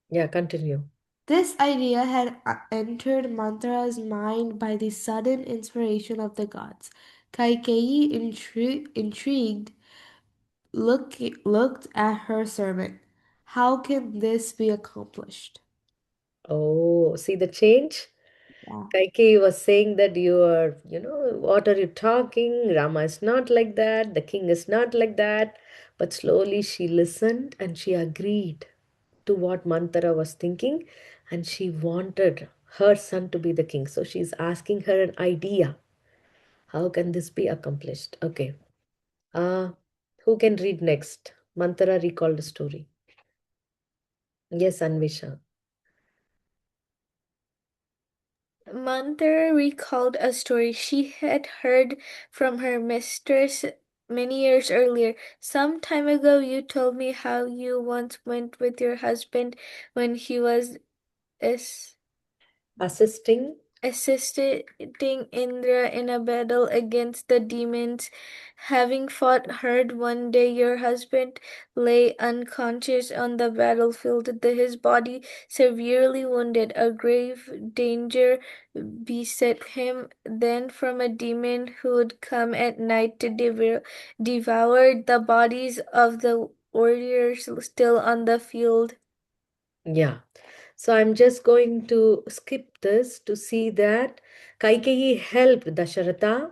Yeah. Continue. This idea had entered Manthara's mind by the sudden inspiration of the gods. Kaikeyi, intrigued, looked at her servant. How can this be accomplished? Oh, see the change? Yeah. Kaikeyi was saying that you are, what are you talking? Rama is not like that. The king is not like that. But slowly she listened and she agreed to what Mantara was thinking, and she wanted her son to be the king. So she's asking her an idea. How can this be accomplished? Okay. Uh, who can read next? Mantara recalled the story. Yes, Anvisha. Mother recalled a story she had heard from her mistress many years earlier. Some time ago, you told me how you once went with your husband when he was as Assisting. assisting Indra in a battle against the demons. Having fought hard one day, your husband lay unconscious on the battlefield, his body severely wounded. A grave danger beset him then from a demon who would come at night to devour the bodies of the warriors still on the field. Yeah. So I'm just going to skip this to see that Kaikeyi helped Dasharatha,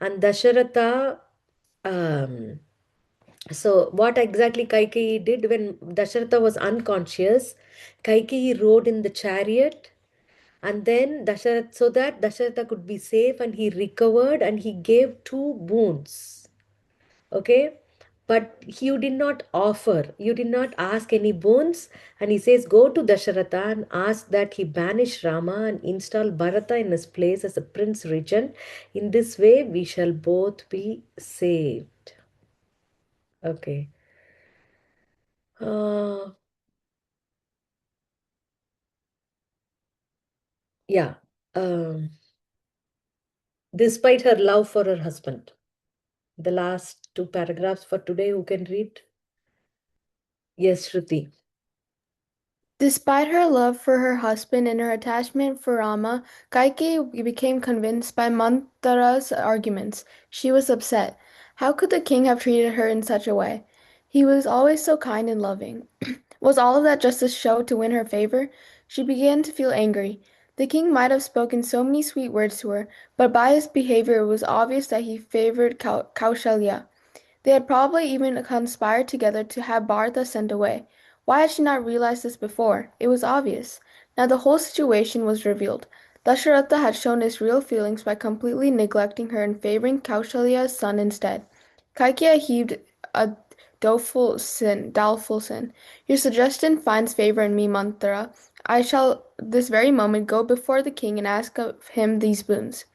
and Dasharatha. Um, so what exactly Kaikeyi did when Dasharatha was unconscious? Kaikeyi rode in the chariot, and then Dasharatha, so that Dasharatha could be safe, and he recovered, and he gave two boons. Okay, but you did not offer, you did not ask any boons, and he says go to Dasharatha and ask that he banish Rama and install Bharata in his place as a prince regent. In this way we shall both be saved. Okay. uh, yeah. um, Despite her love for her husband, the last two paragraphs for today, who can read? Yes, Shruti. Despite her love for her husband and her attachment for Rama, Kaikeyi became convinced by Manthara's arguments. She was upset. How could the king have treated her in such a way? He was always so kind and loving. Was all of that just a show to win her favor? She began to feel angry. The king might have spoken so many sweet words to her, but by his behavior it was obvious that he favored Kaushalya. They had probably even conspired together to have Bharata sent away. Why had she not realized this before? It was obvious. Now the whole situation was revealed. Dasharatha had shown his real feelings by completely neglecting her and favoring Kaushalya's son instead. Kaikeya heaved a doubtful sin. Your suggestion finds favor in me, Manthara. I shall this very moment go before the king and ask of him these boons.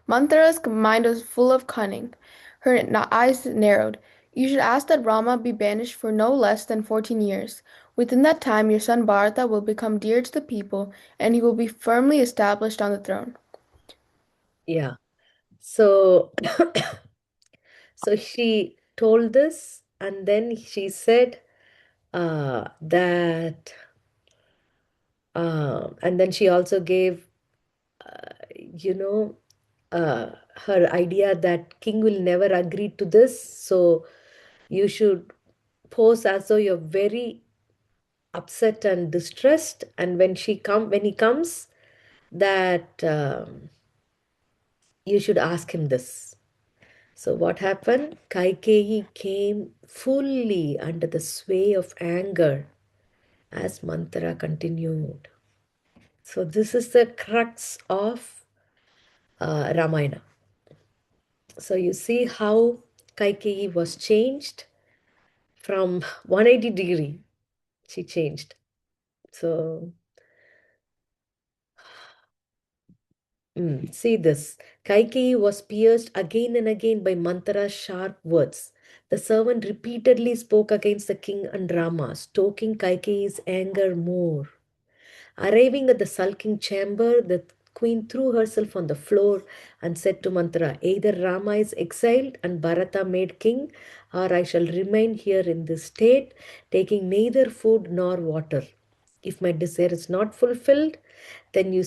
Manthara's mind was full of cunning. Her eyes narrowed. You should ask that Rama be banished for no less than 14 years. Within that time, your son Bharata will become dear to the people, and he will be firmly established on the throne. Yeah. So so she told this, and then she said that and then she also gave you know her idea that king will never agree to this, so you should pose as though you're very upset and distressed, and when he comes, that you should ask him this. So what happened? Kaikeyi came fully under the sway of anger as Manthara continued. So this is the crux of Ramayana. So you see how Kaikeyi was changed from 180 degree. She changed. So see this. Kaikeyi was pierced again and again by Manthara's sharp words. The servant repeatedly spoke against the king and Rama, stoking Kaikeyi's anger more. Arriving at the sulking chamber, the queen threw herself on the floor and said to Manthara, either Rama is exiled and Bharata made king, or I shall remain here in this state, taking neither food nor water. If my desire is not fulfilled, then you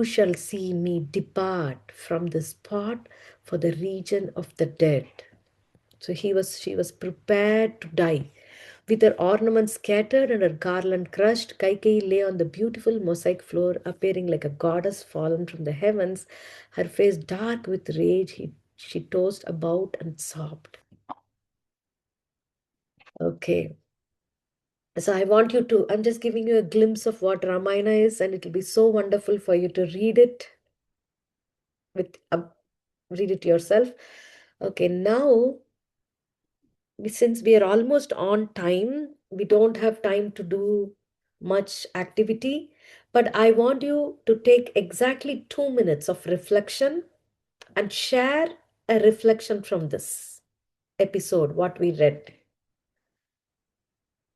shall see me depart from this spot for the region of the dead. So she was prepared to die. With her ornaments scattered and her garland crushed, Kaikeyi lay on the beautiful mosaic floor, appearing like a goddess fallen from the heavens. Her face dark with rage, she tossed about and sobbed. Okay. So I want you to, I'm just giving you a glimpse of what Ramayana is, and it'll be so wonderful for you to read it with read it yourself. Okay, now since we are almost on time, we don't have time to do much activity, but I want you to take exactly 2 minutes of reflection and share a reflection from this episode, what we read.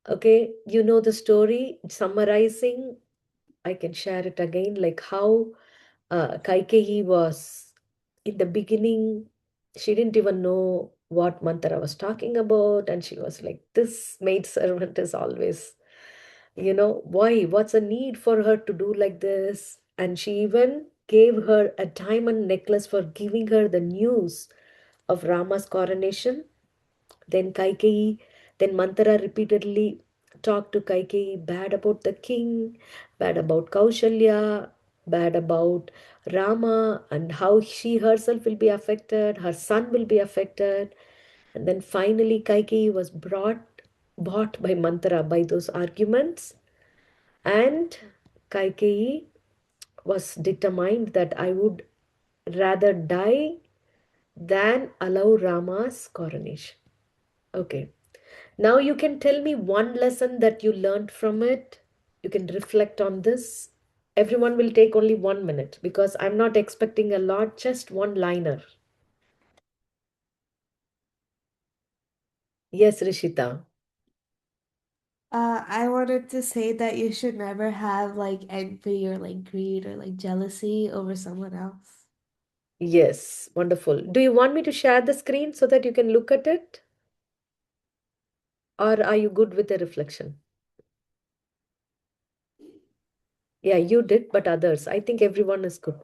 Okay, you know the story. Summarizing, I can share it again, like how Kaikeyi was in the beginning, she didn't even know what Mantara was talking about, and she was like, this maid servant is always, why? What's a need for her to do like this? And she even gave her a diamond necklace for giving her the news of Rama's coronation. Then then Mantara repeatedly talked to Kaikeyi bad about the king, bad about Kaushalya, bad about Rama, and how she herself will be affected, her son will be affected. And then finally Kaikeyi was bought by Mantara by those arguments. And Kaikeyi was determined that I would rather die than allow Rama's coronation. Okay. Now you can tell me one lesson that you learned from it. You can reflect on this. Everyone will take only 1 minute because I'm not expecting a lot, just one liner. Yes, Rishita. I wanted to say that you should never have like envy or like greed or like jealousy over someone else. Yes, wonderful. Do you want me to share the screen so that you can look at it? Or are you good with the reflection? Yeah, you did, but others. I think everyone is good.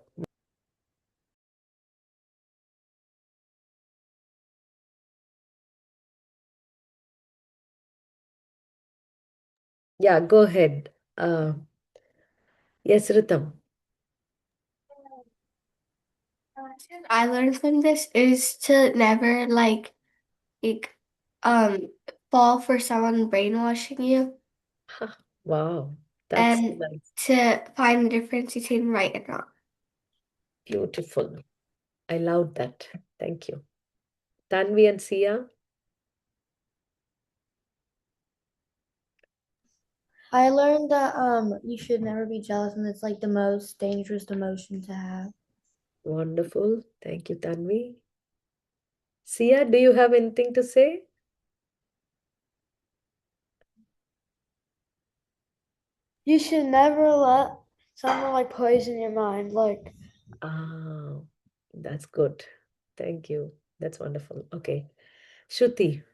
Yeah, go ahead. Yes, Ritam. I learned from this is to never like fall for someone brainwashing you Wow, that's so and nice. to find the difference between right and wrong. Beautiful. I love that. Thank you. Tanvi and Sia. I learned that you should never be jealous, and it's like the most dangerous emotion to have. Wonderful. Thank you, Tanvi. Sia, do you have anything to say? You should never let someone like poison your mind. Like Ah, that's good. Thank you. That's wonderful. Okay. Shruti.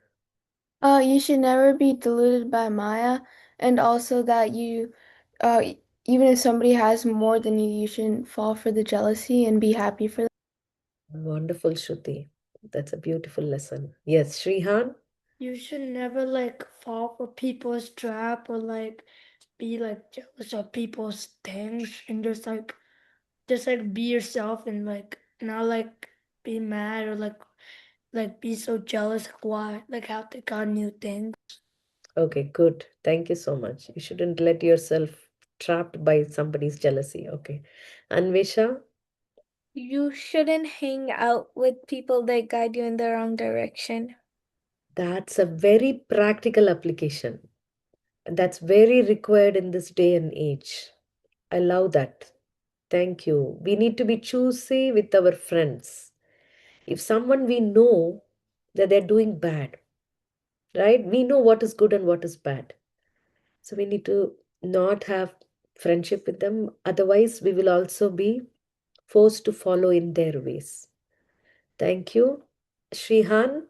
You should never be deluded by Maya, and also that even if somebody has more than you, you shouldn't fall for the jealousy and be happy for them. Wonderful, Shruti. That's a beautiful lesson. Yes, Shrihan. you should never like fall for people's trap or like be like jealous of people's things and just like be yourself and like not like be mad or like be so jealous of why like how they got new things. Okay, good. Thank you so much. You shouldn't let yourself trapped by somebody's jealousy. Okay. Anvesha. You shouldn't hang out with people that guide you in the wrong direction. That's a very practical application. That's very required in this day and age. I love that. Thank you. We need to be choosy with our friends. If someone we know that they're doing bad, right? We know what is good and what is bad. So we need to not have friendship with them. Otherwise, we will also be forced to follow in their ways. Thank you. Shrihan.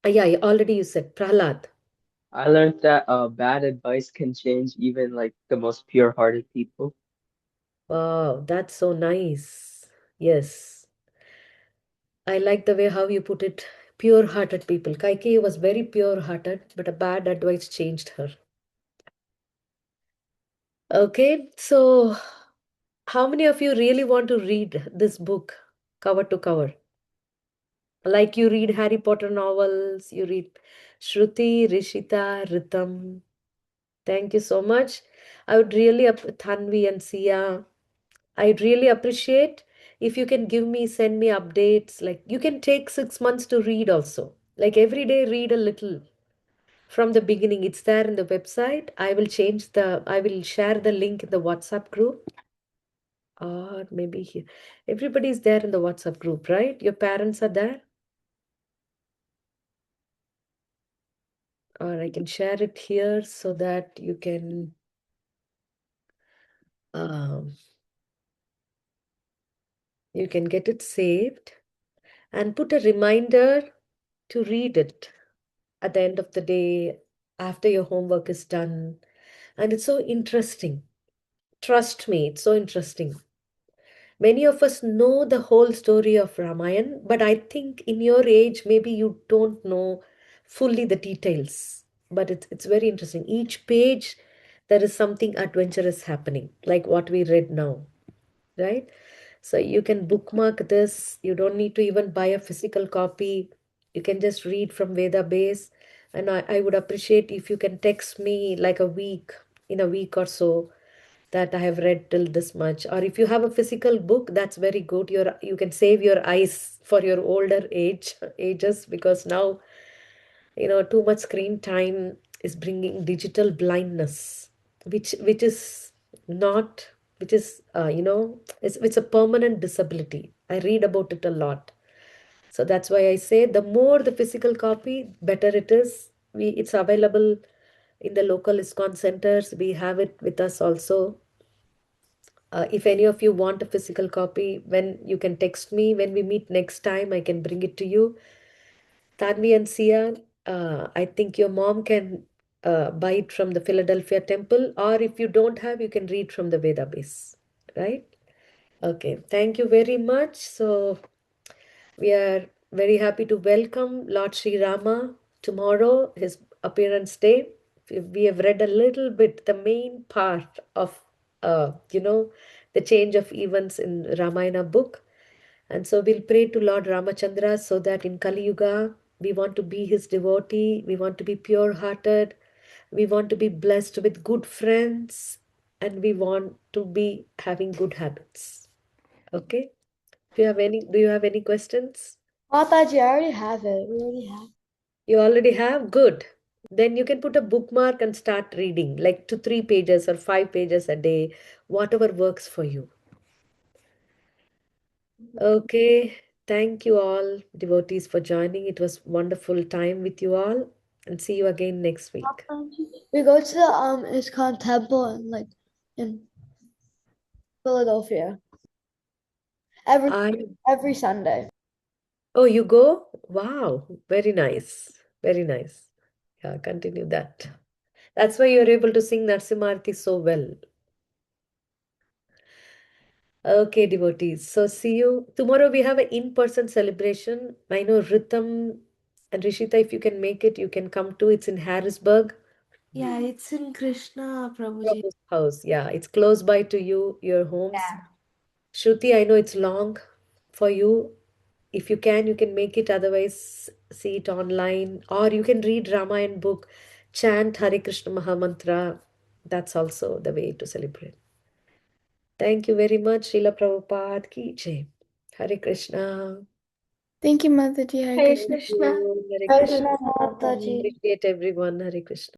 Yeah, already you said Prahlad. I learned that bad advice can change even like the most pure-hearted people. Wow, that's so nice. Yes. I like the way how you put it. Pure-hearted people. Kaikeyi was very pure-hearted, but a bad advice changed her. Okay, so how many of you really want to read this book cover to cover? Like you read Harry Potter novels, you read Shruti, Rishita, Ritam. Thank you so much. I would really, Thanvi and Sia, I'd really appreciate if you can send me updates. Like you can take 6 months to read also. Like every day, read a little from the beginning. It's there in the website. I will share the link in the WhatsApp group. Or maybe here. Everybody's there in the WhatsApp group, right? Your parents are there? Or I can share it here so that um, you can get it saved and put a reminder to read it at the end of the day after your homework is done. And it's so interesting. Trust me, it's so interesting. Many of us know the whole story of Ramayana, but I think in your age, maybe you don't know fully the details. But it's very interesting. Each page, there is something adventurous happening, like what we read now, right? So you can bookmark this. You don't need to even buy a physical copy. You can just read from Veda base. And I would appreciate if you can text me like in a week or so, that I have read till this much. Or if you have a physical book, that's very good. You can save your eyes for your older ages, because now, too much screen time is bringing digital blindness, which is not, which is, it's a permanent disability. I read about it a lot. So that's why I say the more the physical copy, better it is. It's available in the local ISKCON centers. We have it with us also. If any of you want a physical copy, when you can text me when we meet next time, I can bring it to you. Tanvi and Sia, I think your mom can buy it from the Philadelphia temple, or if you don't have, you can read from the Veda base, right? Okay, thank you very much. So we are very happy to welcome Lord Sri Rama tomorrow, his appearance day. We have read a little bit, the main part of, the change of events in Ramayana book. And so we'll pray to Lord Ramachandra so that in Kali Yuga, we want to be his devotee, we want to be pure hearted, we want to be blessed with good friends, and we want to be having good habits. Okay? Do you have any questions? Mataji, I already have it. We already have. You already have? Good. Then you can put a bookmark and start reading, like 2-3 pages or 5 pages a day, whatever works for you. Okay. Thank you all, devotees, for joining. It was wonderful time with you all, and see you again next week. We go to the ISKCON temple in Philadelphia I every Sunday. Oh, you go? Wow, very nice. Very nice. Yeah, continue that. That's why you're able to sing Narsimarti so well. Okay, devotees. So see you tomorrow. We have an in-person celebration. I know Ritam and Rishita, if you can make it, you can come too. It's in Harrisburg. Yeah, it's in Krishna Prabhuji. Prabhu's house. Yeah, it's close by to you, your homes. Yeah. Shruti, I know it's long for you. If you can make it. Otherwise, see it online. Or you can read Ramayana book, chant Hare Krishna Mahamantra. That's also the way to celebrate. Thank you very much. Srila Prabhupada ki jai. Hare Krishna. Thank you, Mataji. Hare Hare Krishna. Thank Krishna. you. Hare Hare Krishna. Krishna, Mataji. Appreciate everyone. Hare Krishna.